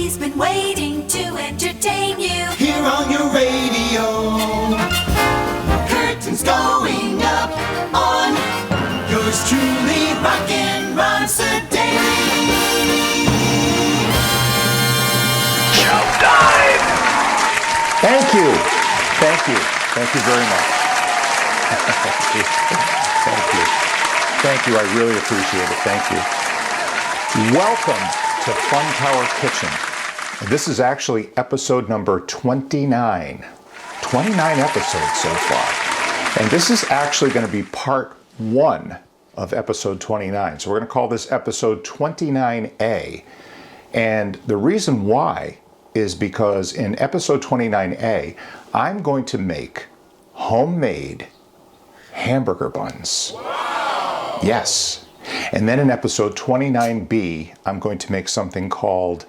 He's been waiting to entertain you Here on your radio. Curtains going up on yours truly, Rockin' Ron Sedaille. Showtime! Thank you. Thank you. Thank you very much. Thank you. Thank you. Thank you. I really appreciate it. Thank you. Welcome to Fun Tower Kitchen. This is actually episode number 29. 29 episodes so far. And this is actually going to be part 1 of episode 29. So we're going to call this episode 29A. And the reason why is because in episode 29A, I'm going to make homemade hamburger buns. Wow. Yes. And then in episode 29B, I'm going to make something called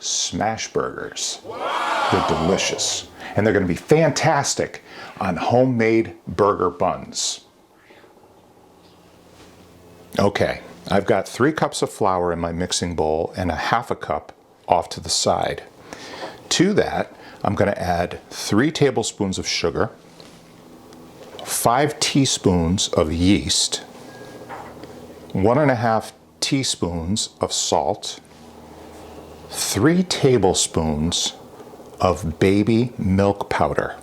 smash burgers. Wow. They're delicious. And they're going to be fantastic on homemade burger buns. Okay, I've got 3 cups of flour in my mixing bowl and a half a cup off to the side. To that, I'm going to add 3 tablespoons of sugar, 5 teaspoons of yeast, 1.5 teaspoons of salt, 3 tablespoons of baby milk powder.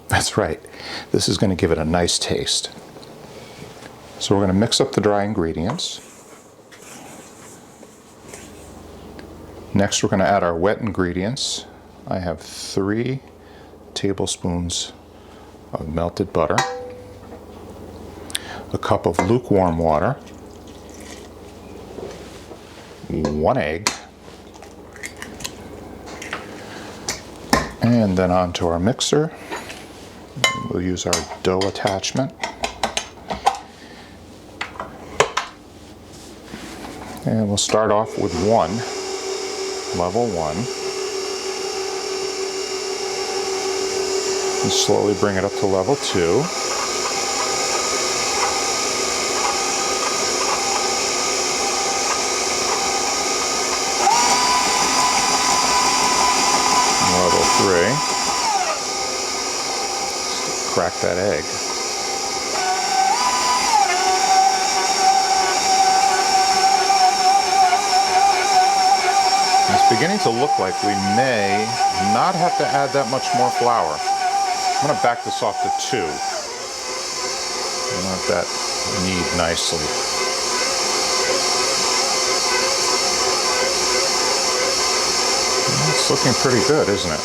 That's right, this is going to give it a nice taste. So we're going to mix up the dry ingredients. Next, we're going to add our wet ingredients. I have 3 tablespoons of melted butter, a cup of lukewarm water, 1 egg, and then onto our mixer. We'll use our dough attachment. And we'll start off with level 1. And slowly bring it up to level 2. Level 3. Just crack that egg. It's beginning to look like we may not have to add that much more flour. I'm going to back this off to 2. Let that knead nicely. It's looking pretty good, isn't it?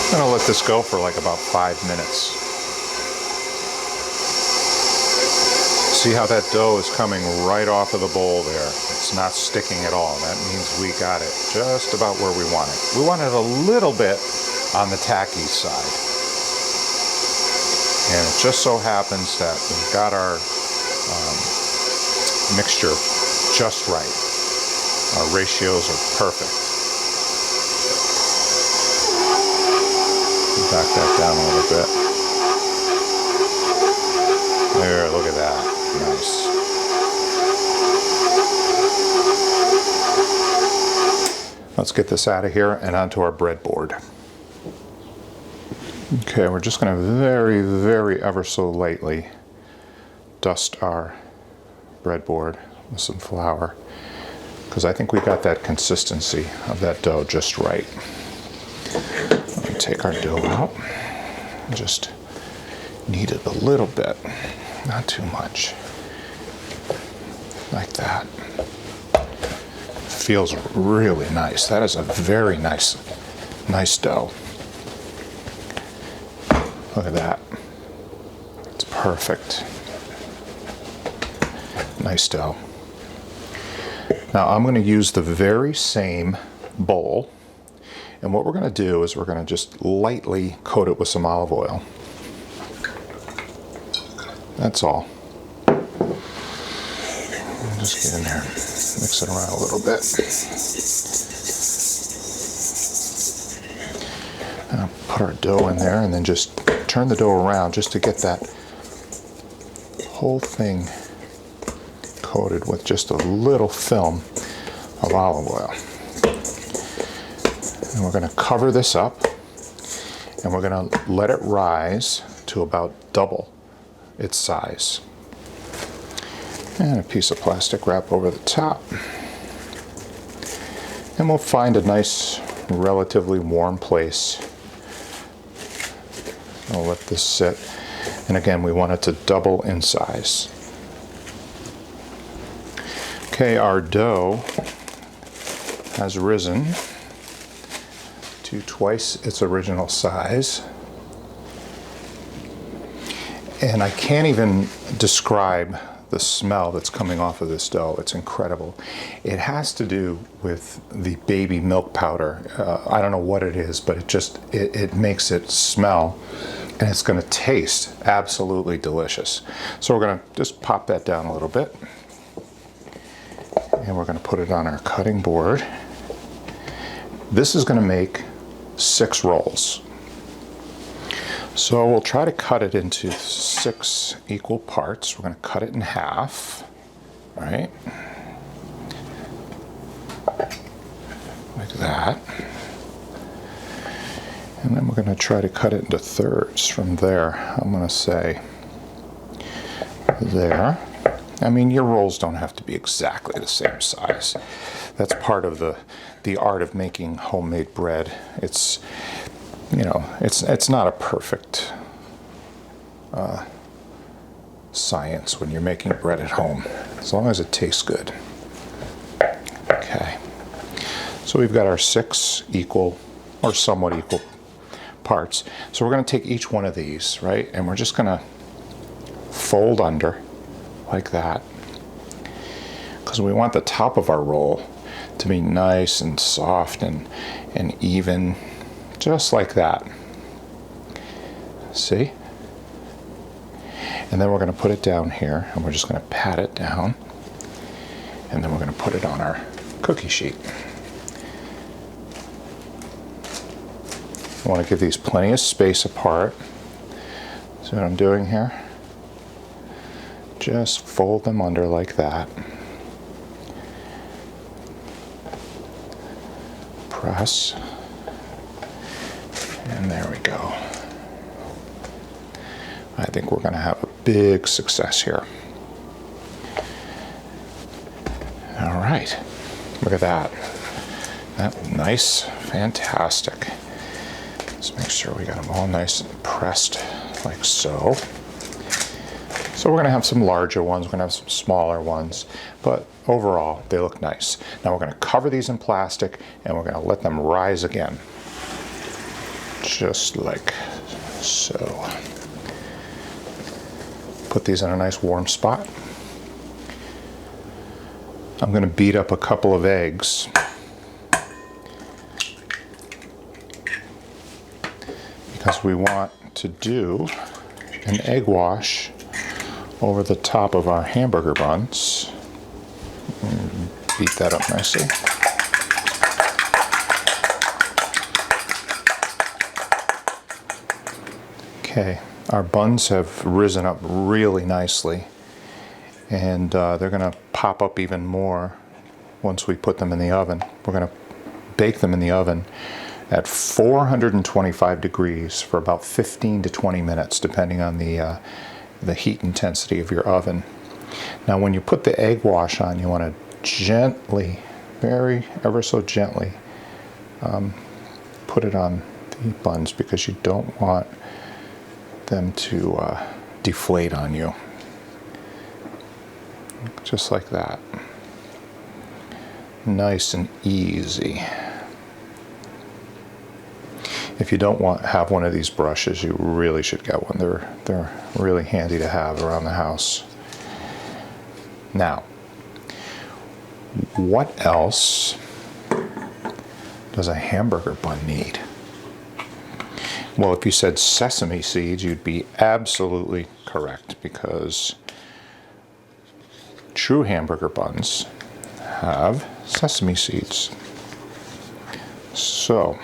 I'm going to let this go for like about 5 minutes. See how that dough is coming right off of the bowl there. It's not sticking at all. That means we got it just about where we want it. We want it a little bit on the tacky side. And it just so happens that we've got our mixture just right. Our ratios are perfect. Back that down a little bit. There, look at that. Nice. Let's get this out of here and onto our breadboard. Okay, we're just going to very, very ever so lightly dust our breadboard with some flour, because I think we got that consistency of that dough just right. Let me take our dough out and just knead it a little bit, not too much, like that. Feels really nice. That is a very nice dough. Look at that. It's perfect. Nice dough. Now I'm going to use the very same bowl, and what we're going to do is we're going to just lightly coat it with some olive oil. That's all. Just get in there, mix it around a little bit. Put our dough in there and then just turn the dough around just to get that whole thing coated with just a little film of olive oil. And we're going to cover this up, and we're going to let it rise to about double its size. And a piece of plastic wrap over the top. And we'll find a nice, relatively warm place. I'll let this sit. And again, we want it to double in size. Okay, our dough has risen to twice its original size. And I can't even describe the smell that's coming off of this dough. It's incredible. It has to do with the baby milk powder. I don't know what it is, but it makes it smell, and it's going to taste absolutely delicious. So we're going to just pop that down a little bit, and we're going to put it on our cutting board. This is going to make 6 rolls. So we'll try to cut it into 6 equal parts. We're going to cut it in half, right? Like that. And then we're going to try to cut it into thirds from there. I'm going to say there. I mean, your rolls don't have to be exactly the same size. That's part of the art of making homemade bread. It's, you know, it's not a perfect science when you're making bread at home, as long as it tastes good. Okay, so we've got our 6 equal or somewhat equal parts. So we're going to take each one of these, right, and we're just going to fold under like that, because we want the top of our roll to be nice and soft and even, just like that. See? And then we're going to put it down here, and we're just going to pat it down, and then we're going to put it on our cookie sheet. I want to give these plenty of space apart. See what I'm doing here? Just fold them under like that. Press. And there we go. I think we're going to have a big success here. All right. Look at that. That nice, fantastic. Let's make sure we got them all nice and pressed like so. So we're going to have some larger ones, we're going to have some smaller ones, but overall they look nice. Now we're going to cover these in plastic, and we're going to let them rise again. Just like so. Put these in a nice warm spot. I'm going to beat up a couple of eggs. Because we want to do an egg wash over the top of our hamburger buns. Beat that up nicely. Okay, our buns have risen up really nicely, and they're going to pop up even more once we put them in the oven. We're going to bake them in the oven at 425 degrees for about 15 to 20 minutes, depending on the heat intensity of your oven. Now, when you put the egg wash on, you want to gently, ever so gently, put it on the buns, because you don't want them to deflate on you. Just like that. Nice and easy. If you don't have one of these brushes, you really should get one. They're really handy to have around the house. Now, what else does a hamburger bun need? Well, if you said sesame seeds, you'd be absolutely correct, because true hamburger buns have sesame seeds. So,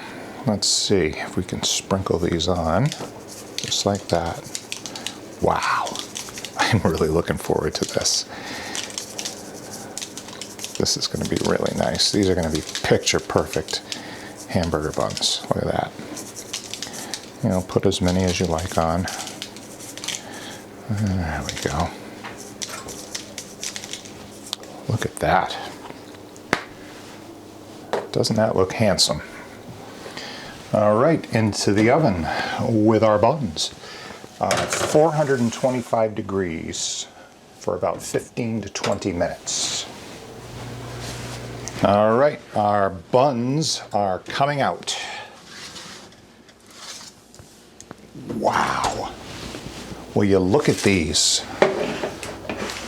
let's see if we can sprinkle these on, just like that. Wow, I'm really looking forward to this. This is going to be really nice. These are going to be picture perfect hamburger buns. Look at that. You know, put as many as you like on. There we go. Look at that. Doesn't that look handsome? All right, into the oven with our buns. 425 degrees for about 15 to 20 minutes. All right, our buns are coming out. Wow. Will you look at these?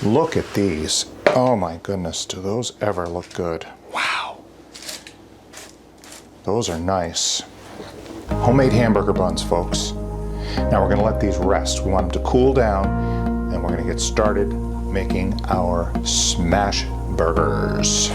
Look at these. Oh my goodness, do those ever look good? Wow. Those are nice. Homemade hamburger buns, folks. Now we're going to let these rest. We want them to cool down, and we're going to get started making our smash burgers.